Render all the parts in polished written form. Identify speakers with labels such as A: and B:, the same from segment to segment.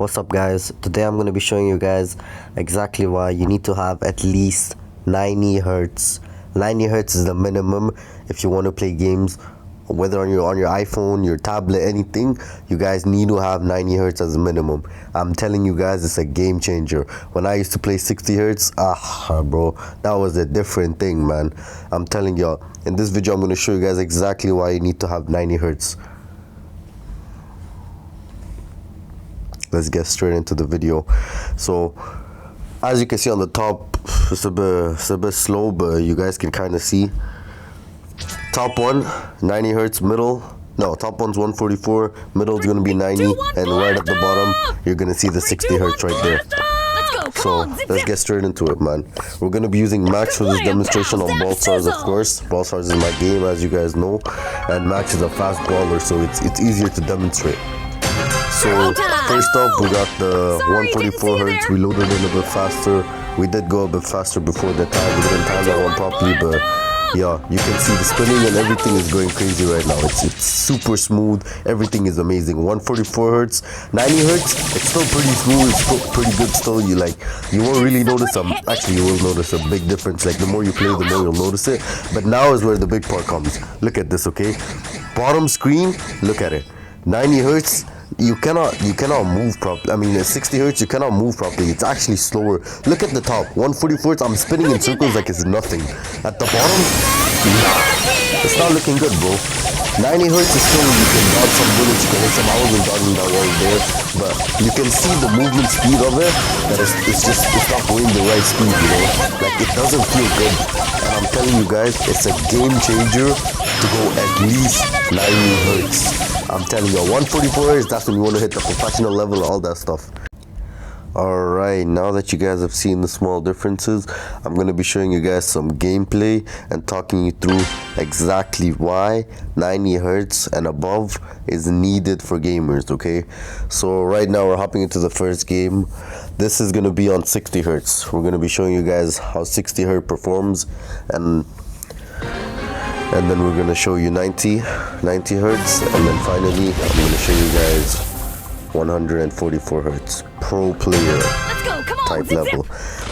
A: What's up guys? Today I'm going to be showing you guys exactly why you need to have at least 90 hertz. 90 hertz is the minimum if you want to play games, whether on your iPhone, your tablet, anything. You guys need to have 90 hertz as a minimum. I'm telling you guys, it's a game changer. When I used to play 60 hertz, bro, that was a different thing, man. I'm telling y'all, in this video I'm going to show you guys exactly why you need to have 90 hertz. Let's get straight into the video. So as you can see on the top, it's a bit slow, but you guys can kind of see. Top one 90 hertz, middle top one's 144, middle is gonna be 90, and right at the bottom you're gonna see the 60 hertz right there. So let's get straight into it, man. We're gonna be using Max for this demonstration on Brawl Stars, of course. Brawl Stars is my game, as you guys know, and Max is a fast brawler, so it's easier to demonstrate. So first up, we got the 144 hertz. We loaded in a bit faster. We did go a bit faster before the time. We didn't time that one properly, but yeah, you can see the spinning and everything is going crazy right now. It's super smooth. Everything is amazing. 144 hertz, 90 hertz. It's still pretty smooth. It's still pretty good. Still, you won't really notice actually you will notice a big difference. Like the more you play, the more you'll notice it. But now is where the big part comes. Look at this, okay? Bottom screen. Look at it. 90 hertz. You cannot move properly. I mean, at 60 hertz, you cannot move properly. It's actually slower. Look at the top, 144 hertz. I'm spinning in circles like it's nothing. At the bottom, nah, it's not looking good, bro. 90 hertz is still, you can dodge some bullets, you can hit some. I wasn't dodging that wall there, but you can see the movement speed of it. That it's not going the right speed, you know. Like it doesn't feel good. And I'm telling you guys, it's a game changer to go at least 90 hertz. I'm telling you, 144 hertz, that's when you want to hit the professional level and all that stuff. Alright, now that you guys have seen the small differences, I'm going to be showing you guys some gameplay and talking you through exactly why 90 hertz and above is needed for gamers, okay? So right now we're hopping into the first game. This is going to be on 60 hertz. We're going to be showing you guys how 60 hertz performs, and then we're gonna show you 90 hertz, and then finally I'm gonna show you guys 144 hertz pro player type level.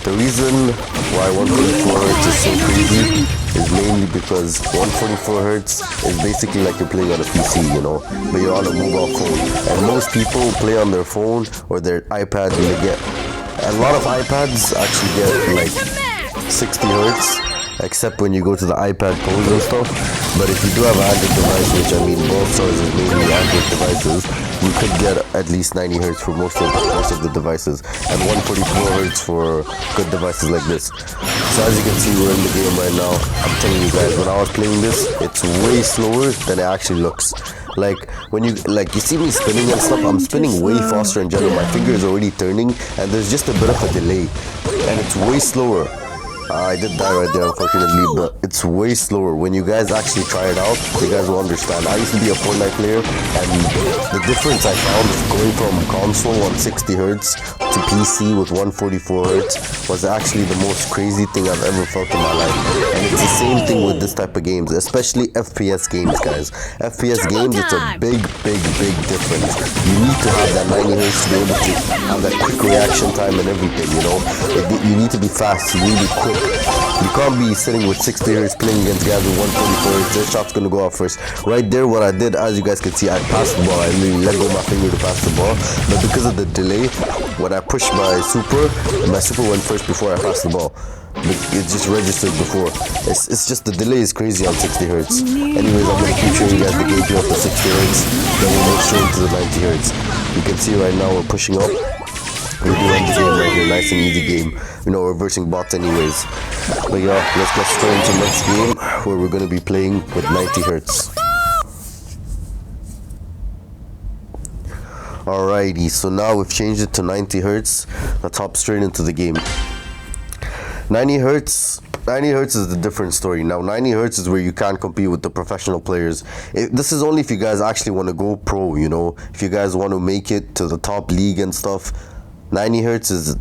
A: The reason why 144 hertz is so crazy is mainly because 144 hertz is basically like you're playing on a PC, you know, but you're on a mobile phone, and most people play on their phone or their iPad, and they get a lot of iPads actually get like 60 hertz, except when you go to the iPad pros and stuff. But if you do have an Android device, which I mean Brawl Stars is mainly Android devices, you could get at least 90 hertz for most of the devices, and 144 hertz for good devices like this. So as you can see, we're in the game right now. I'm telling you guys, when I was playing this, it's way slower than it actually looks. Like when you see me spinning and stuff, I'm spinning way faster in general. My finger is already turning, and there's just a bit of a delay, and it's way slower. I did die right there, unfortunately, but it's way slower. When you guys actually try it out, you guys will understand. I used to be a Fortnite player, and the difference I found going from console on 60 hertz to PC with 144 hertz was actually the most crazy thing I've ever felt in my life. And it's the same thing with this type of games, especially FPS games, guys. FPS games, it's a big difference. You need to have that 90 hertz to be able to have that quick reaction time and everything, you know. You need to be fast, you need to be quick. You can't be sitting with 60 hertz playing against guys with 144 hertz. Their shot's gonna go off first. Right there, what I did, as you guys can see, I passed the ball. I literally let go of my finger to pass the ball. But because of the delay, when I pushed my super went first before I passed the ball. It just registered before. It's just the delay is crazy on 60 hertz. Anyways, I'm gonna keep showing you guys the gameplay of the 60 hertz. Then we'll move straight into the 90 hertz. You can see right now we're pushing up. We're doing the game right here, nice and easy game. You know, we're versing bots anyways. But yeah, let's get straight into the next game where we're gonna be playing with 90 hertz. Alrighty, so now we've changed it to 90 hertz. Let's hop straight into the game. 90 hertz is the different story. Now 90 hertz is where you can't compete with the professional players. This is only if you guys actually want to go pro, you know, if you guys want to make it to the top league and stuff. 90 hertz is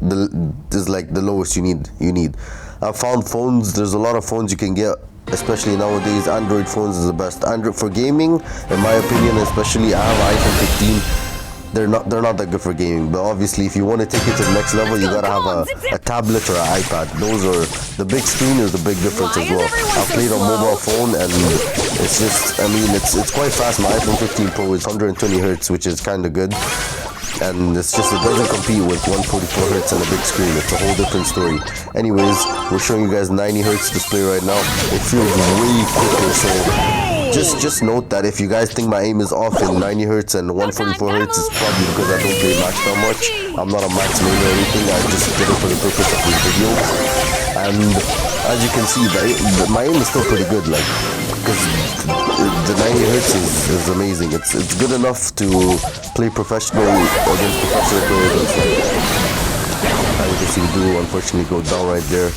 A: like the lowest you need. I found phones, there's a lot of phones you can get, especially nowadays. Android phones is the best. Android for gaming, in my opinion, especially I have an iPhone 15. they're not that good for gaming. But obviously, if you want to take it to the next level, you gotta have a tablet or an iPad. Those are the big screen is the big difference as well. I've played on mobile phone and it's just, I mean, it's quite fast. My iPhone 15 Pro is 120 hertz, which is kind of good. And it's just, it doesn't compete with 144 hertz and a big screen. It's a whole different story. Anyways, we're showing you guys 90 hertz display right now. It feels way quicker, so just note that if you guys think my aim is off in 90 hertz and 144 hertz, it's probably because I don't play max that much. I'm not a max main or anything. I just did it for the purpose of this video. And as you can see, my aim is still pretty good, like, because the 90 hertz is amazing. It's good enough to play professional against professional players. As you can see, the duo unfortunately go down right there.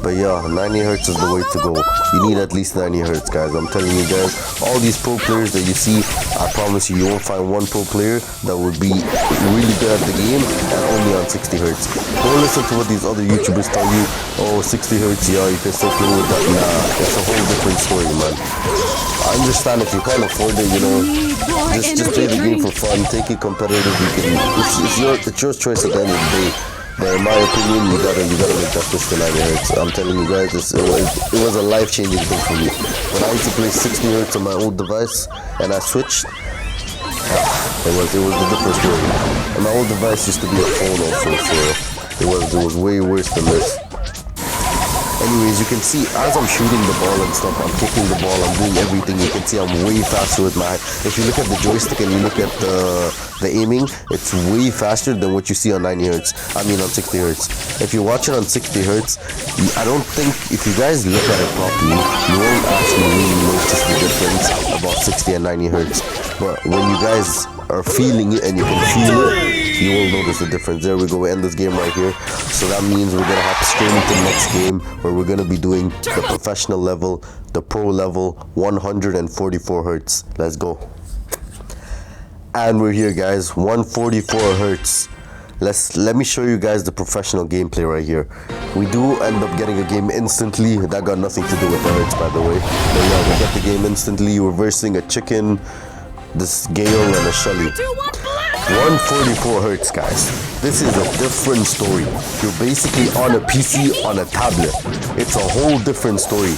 A: But yeah, 90 hertz is the way to go. You need at least 90 hertz, guys. I'm telling you guys, all these pro players that you see, I promise you, you won't find one pro player that would be really good at the game and only on 60 hertz. Don't listen to what these other YouTubers tell you. Oh, 60 hertz, yeah, you can still play with that. Nah, it's a whole different story, man. I understand if you can't afford it, you know, just play the game for fun, take it competitive. You can, it's your choice at the end of the day. But in my opinion, you gotta make that switch to 90 hertz. I'm telling you guys, it was a life-changing thing for me. When I used to play 60 hertz on my old device and I switched, it was a different story. And my old device used to be a phone also, so it was way worse than this. Anyways, you can see as I'm shooting the ball and stuff, I'm kicking the ball, I'm doing everything. You can see I'm way faster with my. If you look at the joystick and you look at the aiming, it's way faster than what you see on 90 hertz. I mean on 60 hertz. If you watch it on 60 hertz, I don't think, if you guys look at it properly, you won't actually really notice the difference about 60 and 90 hertz. But when you guys are feeling it and you can feel it, you will notice the difference. There we go, we end this game right here. So that means we're gonna have to straight into the next game where we're gonna be doing the professional level, the pro level, 144 hertz. Let's go. And we're here, guys, 144 hertz. Let me show you guys the professional gameplay right here. We do end up getting a game instantly. That got nothing to do with the hertz, by the way. But yeah, we get the game instantly. We're versing a chicken, this Gale, and a Shelly. 144 hertz, guys. This is a different story. You're basically on a PC on a tablet. It's a whole different story.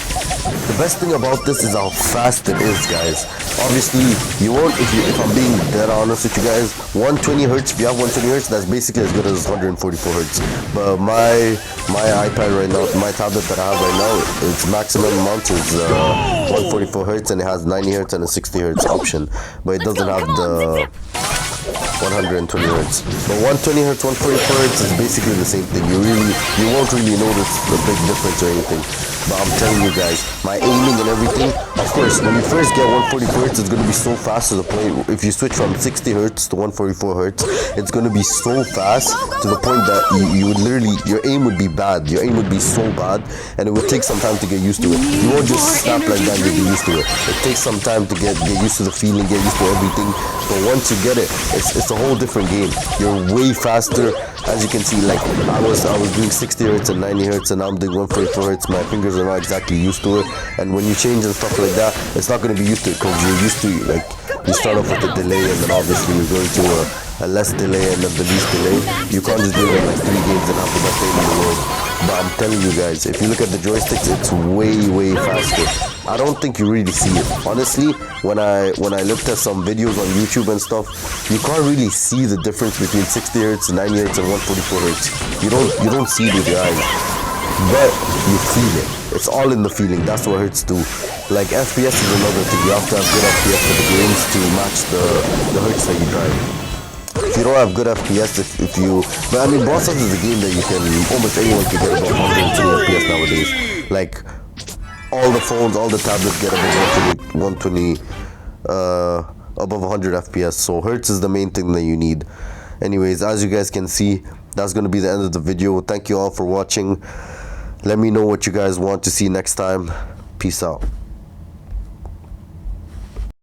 A: The best thing about this is how fast it is, guys. Obviously, you won't, if I'm being dead honest with you guys, 120 hertz, if you have 120 hertz, that's basically as good as 144 hertz. But my iPad right now, my tablet that I have right now, its maximum amount is 144 hertz, and it has 90 hertz and a 60 hertz option. But it doesn't have the 120 hertz. But 120 hertz, 144 hertz is basically the same thing. You won't really notice a big difference or anything. But I'm telling you guys, my aiming and everything, of course, when you first get 144 hertz, it's going to be so fast to the point, if you switch from 60 hertz to 144 hertz, it's going to be so fast to the point that you would literally, your aim would be bad. Your aim would be so bad, and it would take some time to get used to it. You won't just snap like that and you'll be used to it. It takes some time to get used to the feeling, get used to everything. But once you get it, it's a whole different game. You're way faster. As you can see, like I was doing 60 hertz and 90 hertz, and now I'm doing 144 hertz. My fingers are not exactly used to it, and when you change and stuff like that, it's not going to be used to it because you're used to, like, you start off with a delay, and then obviously you're going to a less delay and then the least delay. You can't just do it in like 3 games and have the best aim in the world. But I'm telling you guys, if you look at the joysticks, it's way faster. I don't think you really see it. Honestly, when I looked at some videos on YouTube and stuff, you can't really see the difference between 60 hertz, 90 hertz, and 144 hertz. You don't see it with your eyes, but you feel it. It's all in the feeling. That's what hertz do. Like FPS is another thing. You have to have good FPS for the games to match the hertz that you drive. If you don't have good FPS, but I mean, Boss House is a game that you can, almost anyone can get about 120 FPS nowadays. Like, all the phones, all the tablets get above 120, above 100 FPS. So hertz is the main thing that you need. Anyways, as you guys can see, that's going to be the end of the video. Thank you all for watching. Let me know what you guys want to see next time. Peace out.